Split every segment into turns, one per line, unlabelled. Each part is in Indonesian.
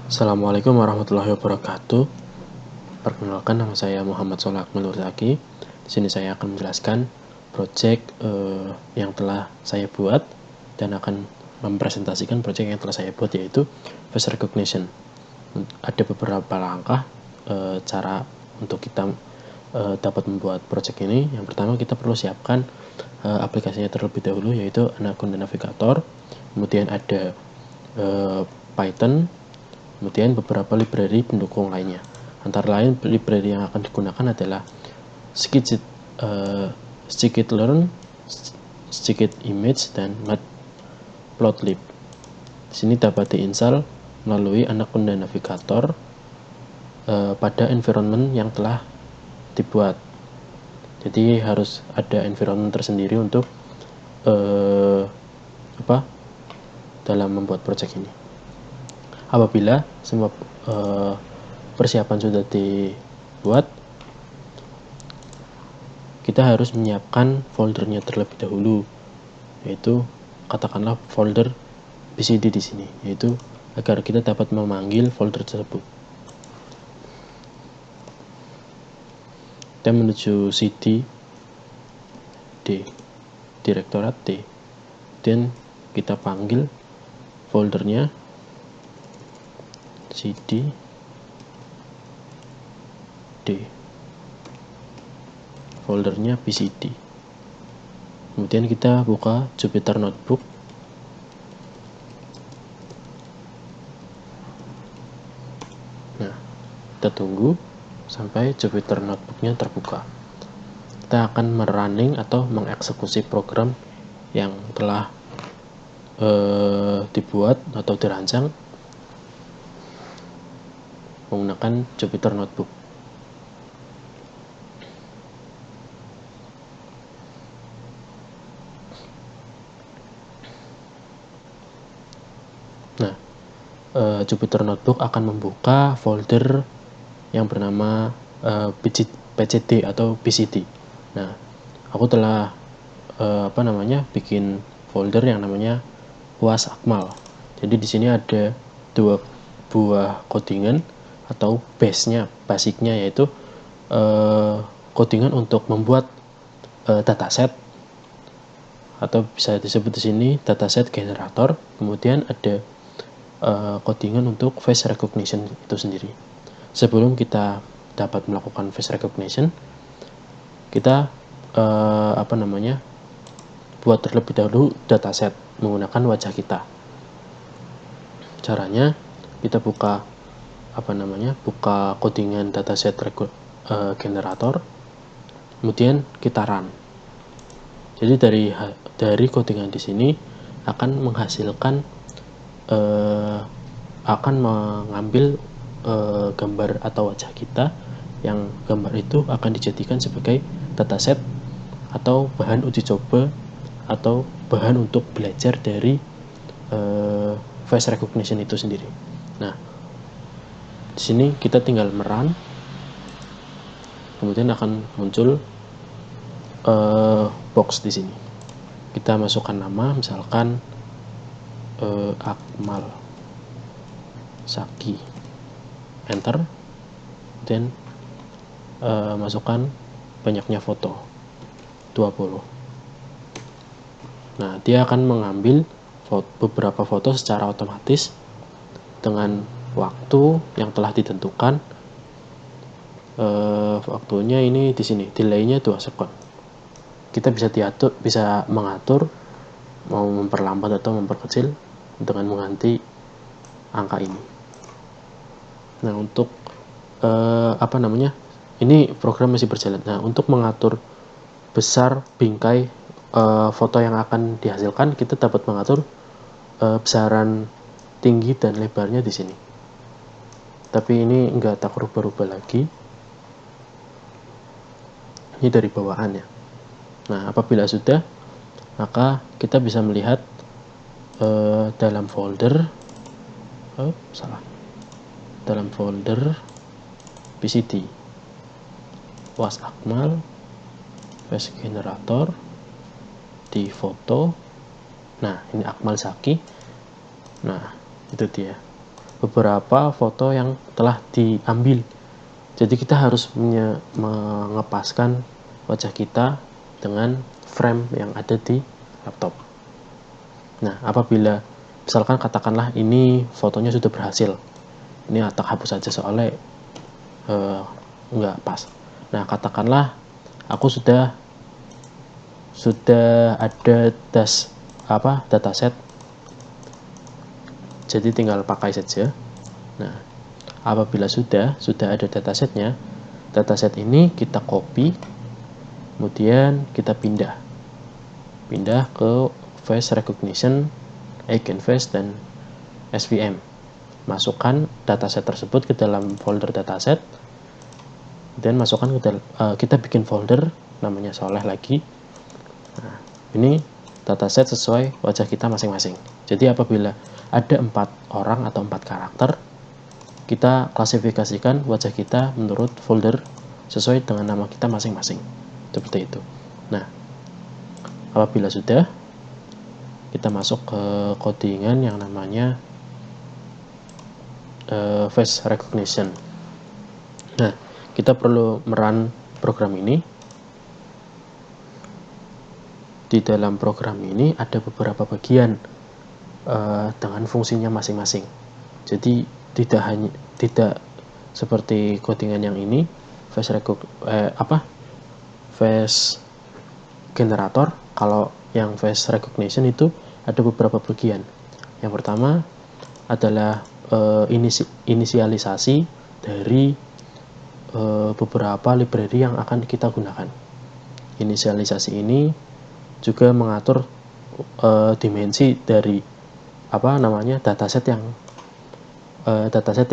Assalamualaikum warahmatullahi wabarakatuh. Perkenalkan, nama saya Muhammad Sholeh Akmal Nurzaki. Di sini saya akan menjelaskan project yang telah saya buat dan akan mempresentasikan project yang telah saya buat, yaitu face recognition. Ada beberapa langkah cara untuk kita dapat membuat project ini. Yang pertama, kita perlu siapkan aplikasinya terlebih dahulu, yaitu Anaconda Navigator. Kemudian ada Python, kemudian beberapa library pendukung lainnya. Antara lain library yang akan digunakan adalah scikit-learn, scikit-image, dan matplotlib. Di sini dapat diinstal melalui Anaconda Navigator pada environment yang telah dibuat. Jadi harus ada environment tersendiri untuk dalam membuat project ini. Apabila semua persiapan sudah dibuat, kita harus menyiapkan foldernya terlebih dahulu, yaitu katakanlah folder BCD di sini, yaitu agar kita dapat memanggil folder tersebut. Kita menuju CD D, direktorat D, dan kita panggil foldernya CD D, foldernya BCD. Kemudian kita buka Jupyter Notebook. Nah, kita tunggu sampai Jupyter Notebooknya terbuka. Kita akan merunning atau mengeksekusi program yang telah dibuat atau dirancang menggunakan Jupyter Notebook. Nah, Jupyter Notebook akan membuka folder yang bernama PCD atau BCD. Nah, aku telah bikin folder yang namanya UAS Akmal. Jadi di sini ada dua buah codingan atau basicnya, yaitu codingan untuk membuat dataset, atau bisa disebut di sini dataset generator. Kemudian ada codingan untuk face recognition itu sendiri. Sebelum kita dapat melakukan face recognition, kita buat terlebih dahulu dataset menggunakan wajah kita. Caranya, kita buka codingan dataset generator, kemudian kita run. Jadi dari codingan di sini akan menghasilkan akan mengambil gambar atau wajah kita, yang gambar itu akan dijadikan sebagai dataset atau bahan uji coba atau bahan untuk belajar dari face recognition itu sendiri. Nah, di sini kita tinggal merun, kemudian akan muncul box di sini. Kita masukkan nama, misalkan Akmal Saki, enter, dan masukkan banyaknya foto 20. Nah, dia akan mengambil beberapa foto secara otomatis dengan waktu yang telah ditentukan. Waktunya ini di sini, delay-nya 2 second. Kita bisa mengatur mau memperlambat atau memperkecil dengan mengganti angka ini. Nah, untuk ini program masih berjalan. Nah, untuk mengatur besar bingkai foto yang akan dihasilkan, kita dapat mengatur besaran tinggi dan lebarnya di sini. Tapi ini enggak tak rubah-rubah lagi. Ini dari bawaannya. Nah, apabila sudah, maka kita bisa melihat dalam folder BCD UAS Akmal face generator di foto. Nah, ini Akmal Saki. Nah, itu dia. beberapa foto yang telah diambil. Jadi kita harus mengepaskan wajah kita dengan frame yang ada di laptop. Nah, apabila misalkan katakanlah ini fotonya sudah berhasil, ini tak hapus saja soalnya nggak pas. Nah, katakanlah aku sudah ada dataset, jadi tinggal pakai saja. Nah, apabila sudah ada dataset ini kita copy, kemudian kita pindah ke face recognition, eigenface, dan SVM. Masukkan dataset tersebut ke dalam folder dataset, dan masukkan kita bikin folder namanya Soleh lagi. Nah, ini dataset sesuai wajah kita masing-masing. Jadi apabila ada 4 orang atau 4 karakter, kita klasifikasikan wajah kita menurut folder sesuai dengan nama kita masing-masing. Seperti itu. Nah, apabila sudah, kita masuk ke codingan yang namanya face recognition. Nah, kita perlu merun program ini. Di dalam program ini ada beberapa bagian dengan fungsinya masing-masing. Jadi tidak seperti codingan yang ini, face generator. Kalau yang face recognition itu ada beberapa bagian. Yang pertama adalah inisialisasi dari beberapa library yang akan kita gunakan. Inisialisasi ini juga mengatur dimensi dari dataset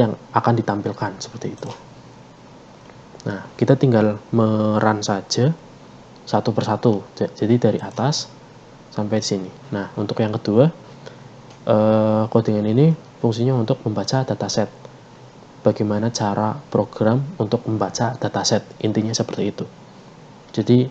yang akan ditampilkan, seperti itu. Nah, kita tinggal merun saja satu persatu, jadi dari atas sampai sini. Nah, untuk yang kedua, codingan ini fungsinya untuk membaca dataset. Bagaimana cara program untuk membaca dataset, intinya seperti itu. Jadi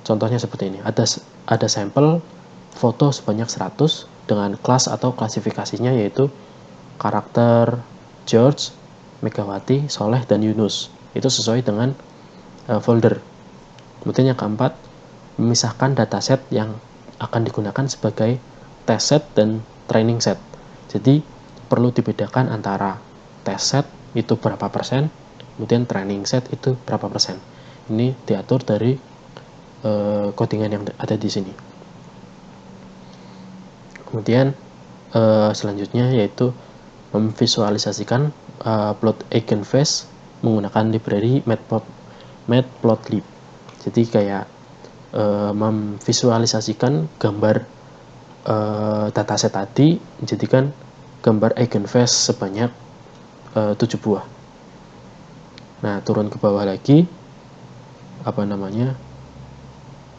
contohnya seperti ini, ada sampel foto sebanyak 100 dengan kelas atau klasifikasinya yaitu karakter George, Megawati, Soleh, dan Yunus. Itu sesuai dengan folder. Kemudian yang keempat, memisahkan dataset yang akan digunakan sebagai test set dan training set. Jadi perlu dibedakan antara test set itu berapa persen, kemudian training set itu berapa persen. Ini diatur dari codingan yang ada di sini. Kemudian selanjutnya yaitu memvisualisasikan plot eigenface menggunakan library matplotlib. Jadi kayak memvisualisasikan gambar dataset tadi menjadikan gambar eigenface sebanyak 7 buah. Nah, turun ke bawah lagi,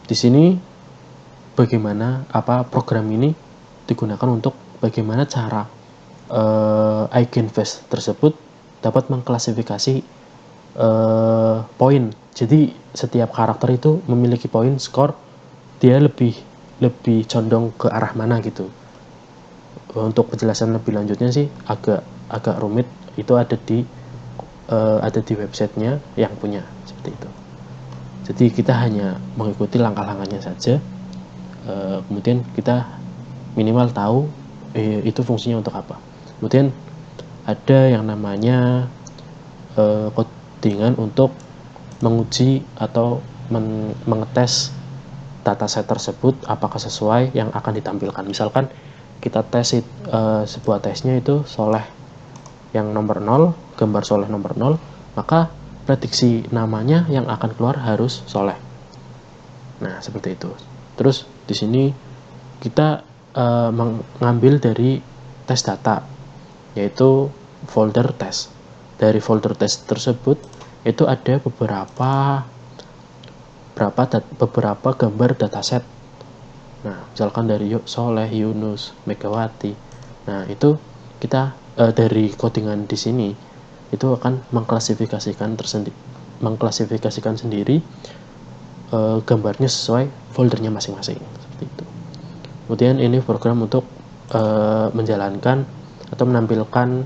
di sini bagaimana program ini digunakan untuk bagaimana cara eigenface tersebut dapat mengklasifikasi poin. Jadi setiap karakter itu memiliki poin skor, dia lebih condong ke arah mana gitu. Untuk penjelasan lebih lanjutnya sih agak rumit, itu ada di websitenya yang punya, seperti itu. Jadi kita hanya mengikuti langkah-langkahnya saja, kemudian kita minimal tahu itu fungsinya untuk apa. Kemudian ada yang namanya codingan untuk menguji atau mengetes dataset tersebut apakah sesuai yang akan ditampilkan. Misalkan kita tes sebuah tesnya itu Soleh yang nomor 0, gambar Soleh nomor 0, maka prediksi namanya yang akan keluar harus Soleh. Nah, seperti itu. Terus di sini kita mengambil dari tes data, yaitu folder tes. Dari folder tes tersebut itu ada beberapa gambar dataset. Nah, misalkan dari Soleh, Yunus, Megawati. Nah, itu kita dari codingan di sini itu akan mengklasifikasikan sendiri gambarnya sesuai foldernya masing-masing, seperti itu. Kemudian ini program untuk menjalankan atau menampilkan